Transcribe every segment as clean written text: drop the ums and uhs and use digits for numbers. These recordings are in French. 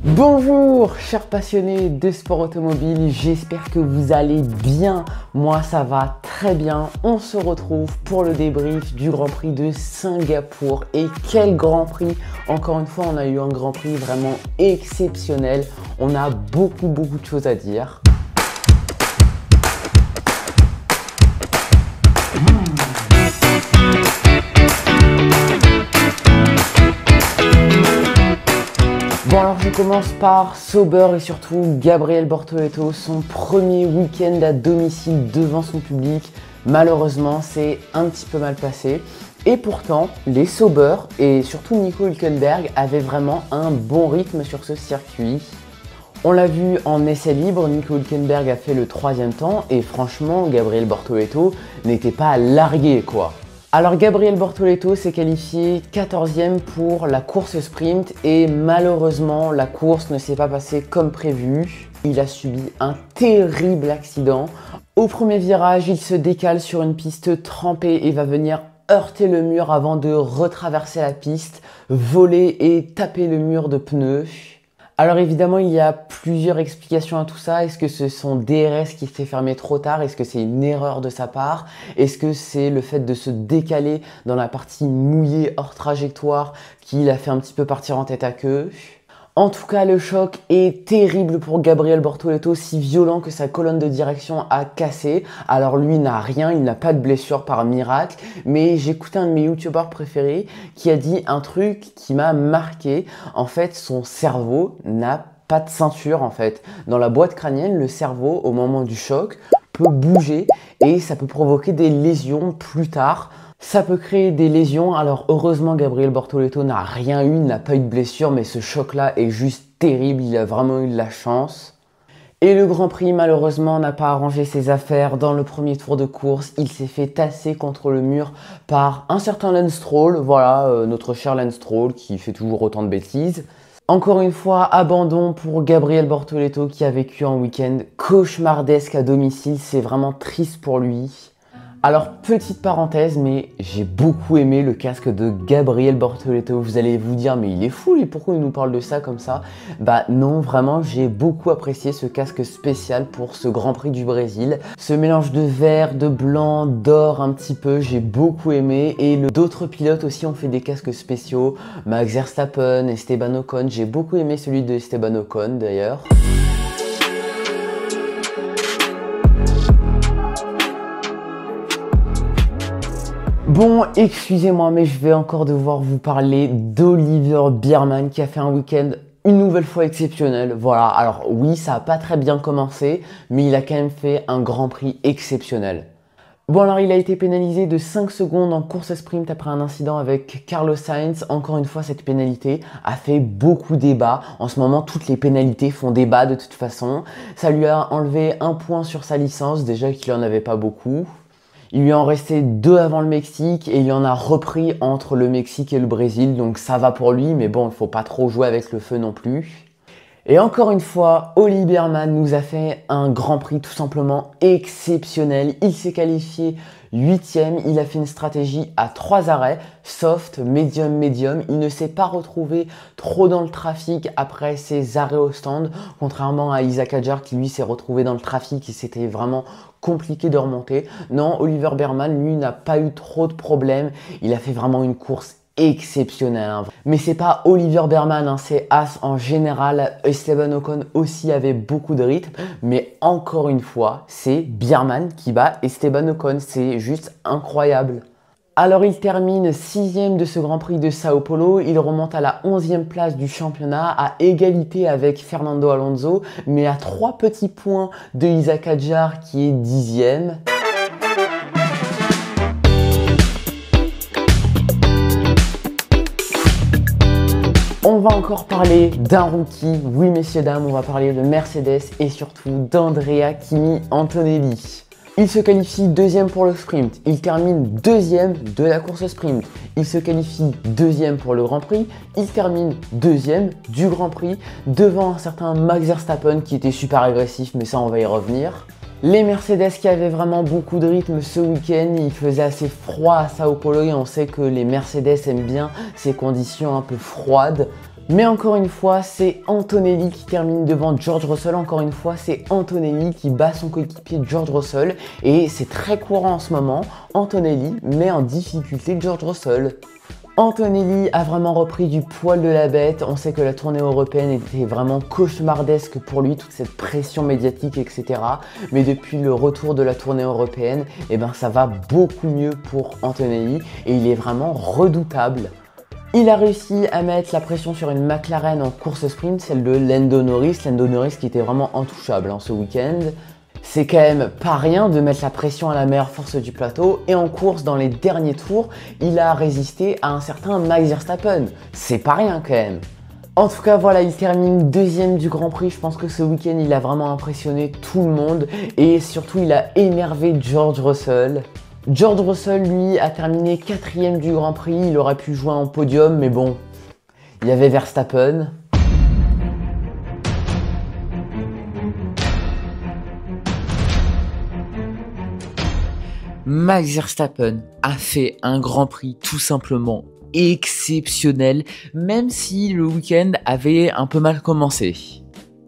Bonjour chers passionnés de sport automobile, j'espère que vous allez bien. Moi ça va très bien. On se retrouve pour le débrief du Grand Prix de Singapour. Et quel Grand Prix! Encore une fois, on a eu un Grand Prix vraiment exceptionnel. On a beaucoup de choses à dire. Bon alors je commence par Sauber et surtout Gabriel Bortoleto, son premier week-end à domicile devant son public. Malheureusement c'est un petit peu mal passé. Et pourtant les Sauber et surtout Nico Hülkenberg avaient vraiment un bon rythme sur ce circuit. On l'a vu en essai libre, Nico Hülkenberg a fait le 3e temps et franchement Gabriel Bortoleto n'était pas largué quoi. Alors Gabriel Bortoleto s'est qualifié 14e pour la course sprint et malheureusement la course ne s'est pas passée comme prévu. Il a subi un terrible accident. Au premier virage, il se décale sur une piste trempée et va venir heurter le mur avant de retraverser la piste, voler et taper le mur de pneus. Alors évidemment, il y a plusieurs explications à tout ça. Est-ce que ce sont DRS qui s'est fermé trop tard? Est-ce que c'est une erreur de sa part? Est-ce que c'est le fait de se décaler dans la partie mouillée hors trajectoire qui l'a fait un petit peu partir en tête à queue? En tout cas, le choc est terrible pour Gabriel Bortoleto, si violent que sa colonne de direction a cassé. Alors lui n'a rien, il n'a pas de blessure par miracle, mais j'écoutais un de mes youtubeurs préférés qui a dit un truc qui m'a marqué. En fait, son cerveau n'a pas de ceinture en fait. Dans la boîte crânienne, le cerveau, au moment du choc, peut bouger et ça peut provoquer des lésions plus tard. Ça peut créer des lésions, alors heureusement Gabriel Bortoleto n'a rien eu, il n'a pas eu de blessure, mais ce choc-là est juste terrible, il a vraiment eu de la chance. Et le Grand Prix malheureusement n'a pas arrangé ses affaires. Dans le premier tour de course, il s'est fait tasser contre le mur par un certain Lance Stroll, voilà, notre cher Lance Stroll qui fait toujours autant de bêtises. Encore une fois, abandon pour Gabriel Bortoleto qui a vécu un week-end cauchemardesque à domicile, c'est vraiment triste pour lui. Alors, petite parenthèse, mais j'ai beaucoup aimé le casque de Gabriel Bortoleto. Vous allez vous dire, mais il est fou, et pourquoi il nous parle de ça comme ça? Bah non, vraiment, j'ai beaucoup apprécié ce casque spécial pour ce Grand Prix du Brésil. Ce mélange de vert, de blanc, d'or un petit peu, j'ai beaucoup aimé. Et d'autres pilotes aussi ont fait des casques spéciaux. Max Verstappen, Esteban Ocon, j'ai beaucoup aimé celui de Esteban Ocon d'ailleurs. Bon, excusez-moi, mais je vais encore devoir vous parler d'Oliver Biermann qui a fait un week-end une nouvelle fois exceptionnel. Voilà, alors oui, ça n'a pas très bien commencé, mais il a quand même fait un Grand Prix exceptionnel. Bon, alors il a été pénalisé de 5 secondes en course sprint après un incident avec Carlos Sainz. Encore une fois, cette pénalité a fait beaucoup débat. En ce moment, toutes les pénalités font débat de toute façon. Ça lui a enlevé 1 point sur sa licence, déjà qu'il n'en avait pas beaucoup. Il lui en restait 2 avant le Mexique et il en a repris entre le Mexique et le Brésil. Donc ça va pour lui, mais bon, il ne faut pas trop jouer avec le feu non plus. Et encore une fois, Oli Biermann nous a fait un Grand Prix tout simplement exceptionnel. Il s'est qualifié 8e, il a fait une stratégie à 3 arrêts, soft, medium, medium. Il ne s'est pas retrouvé trop dans le trafic après ses arrêts au stand, contrairement à Isaac Hadjar qui lui s'est retrouvé dans le trafic et c'était vraiment compliqué de remonter. Non, Oliver Biermann, lui, n'a pas eu trop de problèmes. Il a fait vraiment une course exceptionnelle. Mais c'est pas Oliver Biermann, c'est As en général. Esteban Ocon aussi avait beaucoup de rythme. Mais encore une fois, c'est Biermann qui bat Esteban Ocon. C'est juste incroyable. Alors il termine 6e de ce Grand Prix de Sao Paulo, il remonte à la 11e place du championnat à égalité avec Fernando Alonso, mais à 3 petits points de Isaac Hadjar qui est 10e. On va encore parler d'un rookie, oui messieurs dames, on va parler de Mercedes et surtout d'Andrea Kimi Antonelli. Il se qualifie 2e pour le sprint, il termine 2e de la course sprint, il se qualifie 2e pour le Grand Prix, il termine 2e du Grand Prix devant un certain Max Verstappen qui était super agressif, mais ça on va y revenir. Les Mercedes qui avaient vraiment beaucoup de rythme ce week-end, il faisait assez froid à Sao Paulo et on sait que les Mercedes aiment bien ces conditions un peu froides. Mais encore une fois, c'est Antonelli qui termine devant George Russell. Encore une fois, c'est Antonelli qui bat son coéquipier George Russell. Et c'est très courant en ce moment. Antonelli met en difficulté George Russell. Antonelli a vraiment repris du poil de la bête. On sait que la tournée européenne était vraiment cauchemardesque pour lui, toute cette pression médiatique, etc. Mais depuis le retour de la tournée européenne, eh ben, ça va beaucoup mieux pour Antonelli et il est vraiment redoutable. Il a réussi à mettre la pression sur une McLaren en course sprint, celle de Lando Norris. Lando Norris qui était vraiment intouchable ce week-end. C'est quand même pas rien de mettre la pression à la meilleure force du plateau et en course dans les derniers tours, il a résisté à un certain Max Verstappen. C'est pas rien quand même. En tout cas voilà, il termine deuxième du Grand Prix. Je pense que ce week-end il a vraiment impressionné tout le monde et surtout il a énervé George Russell. George Russell lui a terminé quatrième du Grand Prix, il aurait pu jouer en podium mais bon, il y avait Verstappen. Max Verstappen a fait un Grand Prix tout simplement exceptionnel, même si le week-end avait un peu mal commencé.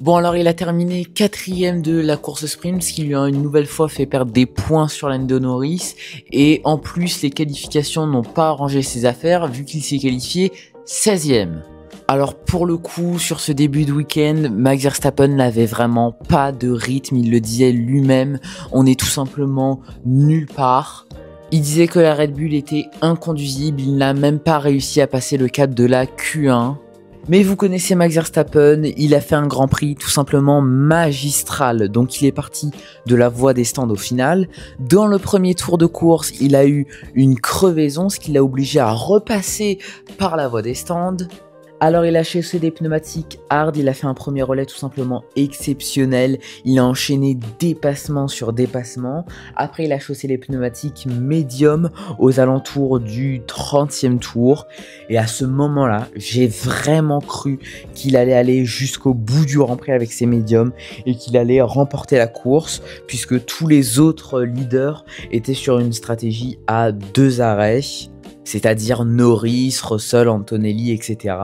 Bon alors il a terminé quatrième de la course sprint, ce qui lui a une nouvelle fois fait perdre des points sur Lando Norris, et en plus les qualifications n'ont pas arrangé ses affaires vu qu'il s'est qualifié 16e. Alors pour le coup, sur ce début de week-end, Max Verstappen n'avait vraiment pas de rythme, il le disait lui-même, on est tout simplement nulle part. Il disait que la Red Bull était inconduisible, il n'a même pas réussi à passer le cap de la Q1. Mais vous connaissez Max Verstappen, il a fait un Grand Prix tout simplement magistral, donc il est parti de la voie des stands au final. Dans le premier tour de course, il a eu une crevaison, ce qui l'a obligé à repasser par la voie des stands. Alors il a chaussé des pneumatiques hard, il a fait un premier relais tout simplement exceptionnel, il a enchaîné dépassement sur dépassement, après il a chaussé les pneumatiques médium aux alentours du 30e tour, et à ce moment-là, j'ai vraiment cru qu'il allait aller jusqu'au bout du Grand Prix avec ses médiums et qu'il allait remporter la course, puisque tous les autres leaders étaient sur une stratégie à 2 arrêts, c'est-à-dire Norris, Russell, Antonelli, etc.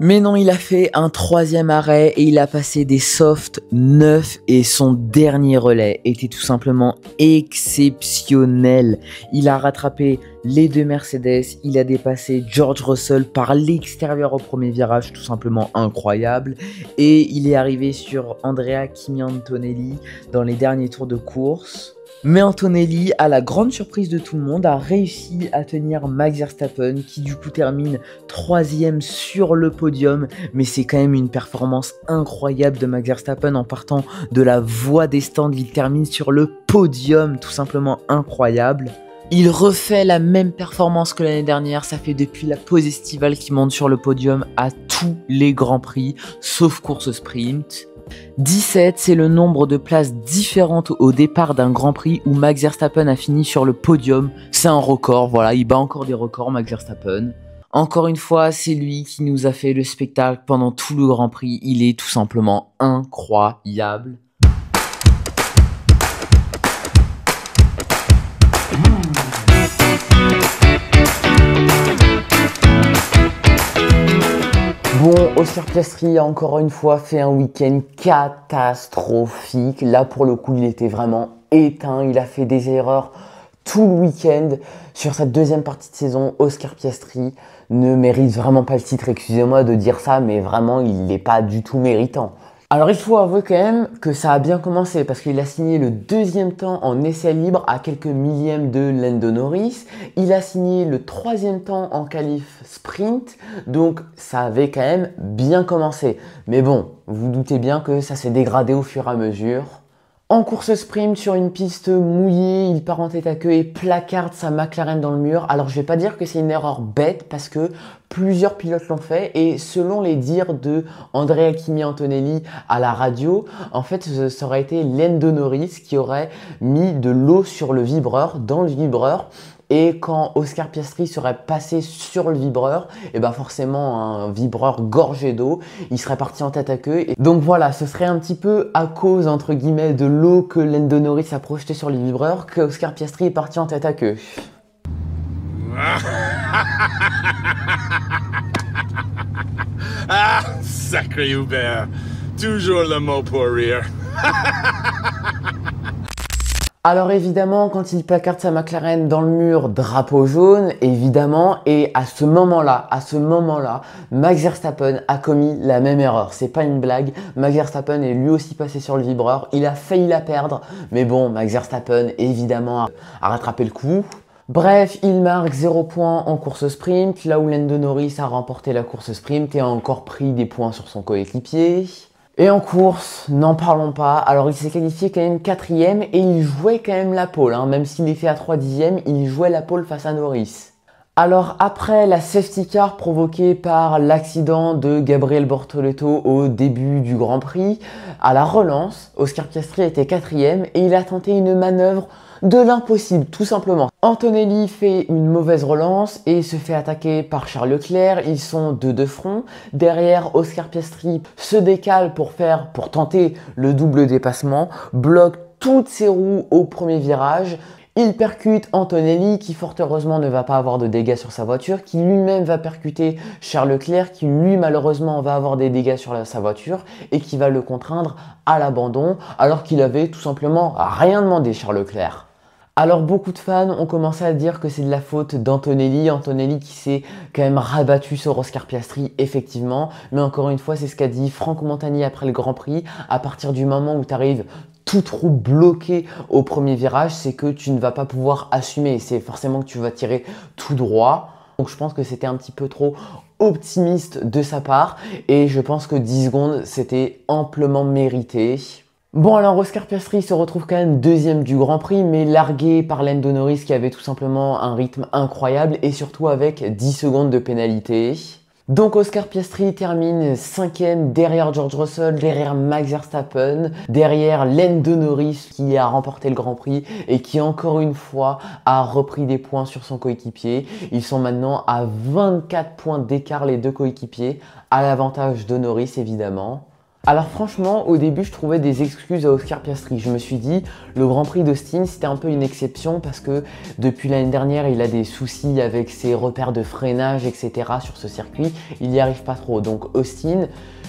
Mais non, il a fait un 3e arrêt et il a passé des softs 9 et son dernier relais était tout simplement exceptionnel. Il a rattrapé les 2 Mercedes, il a dépassé George Russell par l'extérieur au premier virage, tout simplement incroyable. Et il est arrivé sur Andrea Kimi Antonelli dans les derniers tours de course. Mais Antonelli, à la grande surprise de tout le monde, a réussi à tenir Max Verstappen qui du coup termine 3e sur le podium. Mais c'est quand même une performance incroyable de Max Verstappen en partant de la voie des stands. Il termine sur le podium, tout simplement incroyable. Il refait la même performance que l'année dernière, ça fait depuis la pause estivale qu'il monte sur le podium à tous les grands prix, sauf course sprint. 17, c'est le nombre de places différentes au départ d'un Grand Prix où Max Verstappen a fini sur le podium. C'est un record, voilà, il bat encore des records Max Verstappen. Encore une fois, c'est lui qui nous a fait le spectacle pendant tout le Grand Prix, il est tout simplement incroyable. Bon, Oscar Piastri a encore une fois fait un week-end catastrophique. Là, pour le coup, il était vraiment éteint. Il a fait des erreurs tout le week-end. Sur cette deuxième partie de saison, Oscar Piastri ne mérite vraiment pas le titre. Excusez-moi de dire ça, mais vraiment, il n'est pas du tout méritant. Alors il faut avouer quand même que ça a bien commencé parce qu'il a signé le 2e temps en essai libre à quelques millièmes de Lando Norris. Il a signé le 3e temps en qualif sprint, donc ça avait quand même bien commencé. Mais bon, vous doutez bien que ça s'est dégradé au fur et à mesure. En course sprint sur une piste mouillée, il part en tête à queue et placarde sa McLaren dans le mur. Alors je vais pas dire que c'est une erreur bête parce que plusieurs pilotes l'ont fait et selon les dires de Andrea Kimi Antonelli à la radio, en fait ça aurait été Lando Norris qui aurait mis de l'eau sur le vibreur, dans le vibreur. Et quand Oscar Piastri serait passé sur le vibreur, et ben forcément un vibreur gorgé d'eau, il serait parti en tête à queue. Et donc voilà, ce serait un petit peu à cause entre guillemets de l'eau que Lando Norris a projeté sur le vibreur que Oscar Piastri est parti en tête à queue. Ah, sacré Hubert. Toujours le mot pour rire. Alors évidemment, quand il placarde sa McLaren dans le mur, drapeau jaune, évidemment, et à ce moment-là, Max Verstappen a commis la même erreur. C'est pas une blague, Max Verstappen est lui aussi passé sur le vibreur, il a failli la perdre, mais bon, Max Verstappen, évidemment, a rattrapé le coup. Bref, il marque 0 points en course sprint, là où Lando Norris a remporté la course sprint et a encore pris des points sur son coéquipier. Et en course, n'en parlons pas, alors il s'est qualifié quand même 4ème et il jouait quand même la pole, même s'il était à 3 dixièmes, il jouait la pole face à Norris. Alors après la safety car provoquée par l'accident de Gabriel Bortoleto au début du Grand Prix, à la relance, Oscar Piastri était 4ème et il a tenté une manœuvre de l'impossible, tout simplement. Antonelli fait une mauvaise relance et se fait attaquer par Charles Leclerc. Ils sont deux de front. Derrière, Oscar Piastri se décale pour tenter le double dépassement, bloque toutes ses roues au premier virage. Il percute Antonelli qui fort heureusement ne va pas avoir de dégâts sur sa voiture, qui lui-même va percuter Charles Leclerc qui lui malheureusement va avoir des dégâts sur sa voiture et qui va le contraindre à l'abandon alors qu'il avait tout simplement rien demandé Charles Leclerc. Alors beaucoup de fans ont commencé à dire que c'est de la faute d'Antonelli, Antonelli qui s'est quand même rabattu sur Oscar Piastri effectivement, mais encore une fois c'est ce qu'a dit Franck Montagny après le Grand Prix, à partir du moment où tu arrives toute roue bloquée au premier virage, c'est que tu ne vas pas pouvoir assumer, c'est forcément que tu vas tirer tout droit. Donc je pense que c'était un petit peu trop optimiste de sa part et je pense que 10 secondes c'était amplement mérité. Bon alors Oscar Piastri se retrouve quand même deuxième du Grand Prix mais largué par Lando Norris qui avait tout simplement un rythme incroyable et surtout avec 10 secondes de pénalité. Donc Oscar Piastri termine 5ème derrière George Russell, derrière Max Verstappen, derrière Lando Norris qui a remporté le Grand Prix et qui encore une fois a repris des points sur son coéquipier. Ils sont maintenant à 24 points d'écart les deux coéquipiers, à l'avantage de Norris évidemment. Alors franchement, au début, je trouvais des excuses à Oscar Piastri. Je me suis dit, le Grand Prix d'Austin, c'était un peu une exception parce que depuis l'année dernière, il a des soucis avec ses repères de freinage, etc. sur ce circuit. Il n'y arrive pas trop. Donc Austin,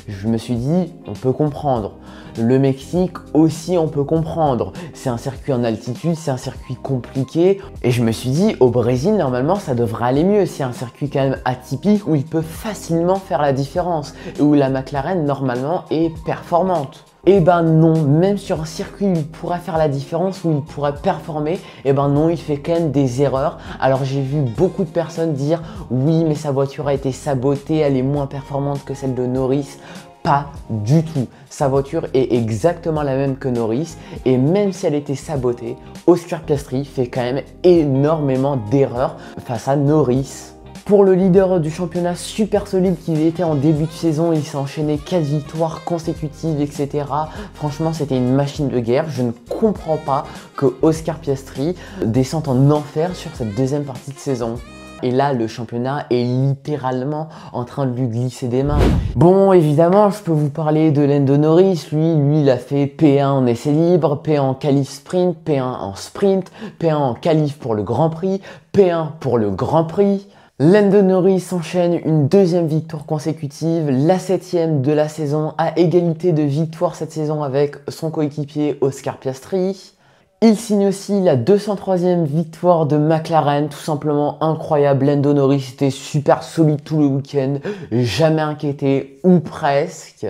je me suis dit, on peut comprendre. Le Mexique aussi, on peut comprendre. C'est un circuit en altitude, c'est un circuit compliqué. Et je me suis dit, au Brésil, normalement, ça devrait aller mieux. C'est un circuit quand même atypique où il peut facilement faire la différence. Et où la McLaren, normalement, est performante. Et ben non, même sur un circuit où il pourrait faire la différence, où il pourrait performer, et ben non, il fait quand même des erreurs. Alors j'ai vu beaucoup de personnes dire oui, mais sa voiture a été sabotée, elle est moins performante que celle de Norris. Pas du tout. Sa voiture est exactement la même que Norris et même si elle était sabotée, Oscar Piastri fait quand même énormément d'erreurs face à Norris. Pour le leader du championnat super solide qu'il était en début de saison, il s'est enchaîné 4 victoires consécutives, etc. Franchement, c'était une machine de guerre. Je ne comprends pas que Oscar Piastri descende en enfer sur cette deuxième partie de saison. Et là, le championnat est littéralement en train de lui glisser des mains. Bon, évidemment, je peux vous parler de Lando Norris. Lui, il a fait P1 en essai libre, P1 en qualif sprint, P1 en sprint, P1 en qualif pour le Grand Prix, P1 pour le Grand Prix. Lando Norris enchaîne une deuxième victoire consécutive, la 7ème de la saison, à égalité de victoires cette saison avec son coéquipier Oscar Piastri. Il signe aussi la 203e victoire de McLaren, tout simplement incroyable. Lando Norris était super solide tout le week-end, jamais inquiété, ou presque.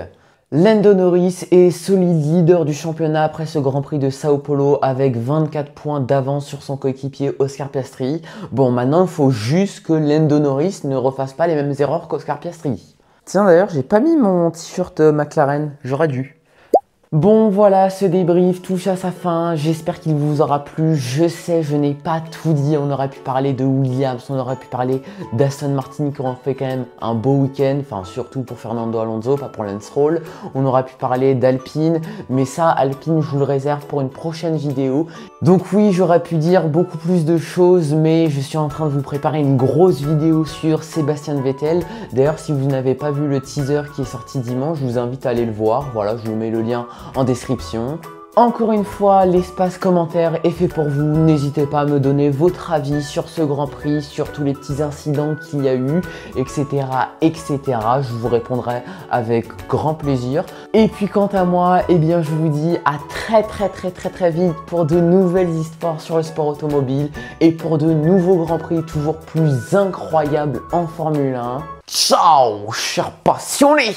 Lando Norris est solide leader du championnat après ce Grand Prix de Sao Paulo avec 24 points d'avance sur son coéquipier Oscar Piastri. Bon, maintenant il faut juste que Lando Norris ne refasse pas les mêmes erreurs qu'Oscar Piastri. Tiens d'ailleurs, j'ai pas mis mon t-shirt McLaren, j'aurais dû. Bon voilà, ce débrief touche à sa fin, j'espère qu'il vous aura plu. Je sais, je n'ai pas tout dit, on aurait pu parler de Williams, on aurait pu parler d'Aston Martin qui ont fait quand même un beau week-end, enfin surtout pour Fernando Alonso, pas pour Lance Stroll. On aurait pu parler d'Alpine, mais ça, Alpine, je vous le réserve pour une prochaine vidéo. Donc oui, j'aurais pu dire beaucoup plus de choses, mais je suis en train de vous préparer une grosse vidéo sur Sébastien Vettel. D'ailleurs, si vous n'avez pas vu le teaser qui est sorti dimanche, je vous invite à aller le voir. Voilà, je vous mets le lien en description. Encore une fois, l'espace commentaire est fait pour vous. N'hésitez pas à me donner votre avis sur ce Grand Prix, sur tous les petits incidents qu'il y a eu, etc., etc. Je vous répondrai avec grand plaisir. Et puis quant à moi, eh bien je vous dis à très vite pour de nouvelles histoires sur le sport automobile et pour de nouveaux Grands Prix toujours plus incroyables en Formule 1. Ciao, chers passionnés!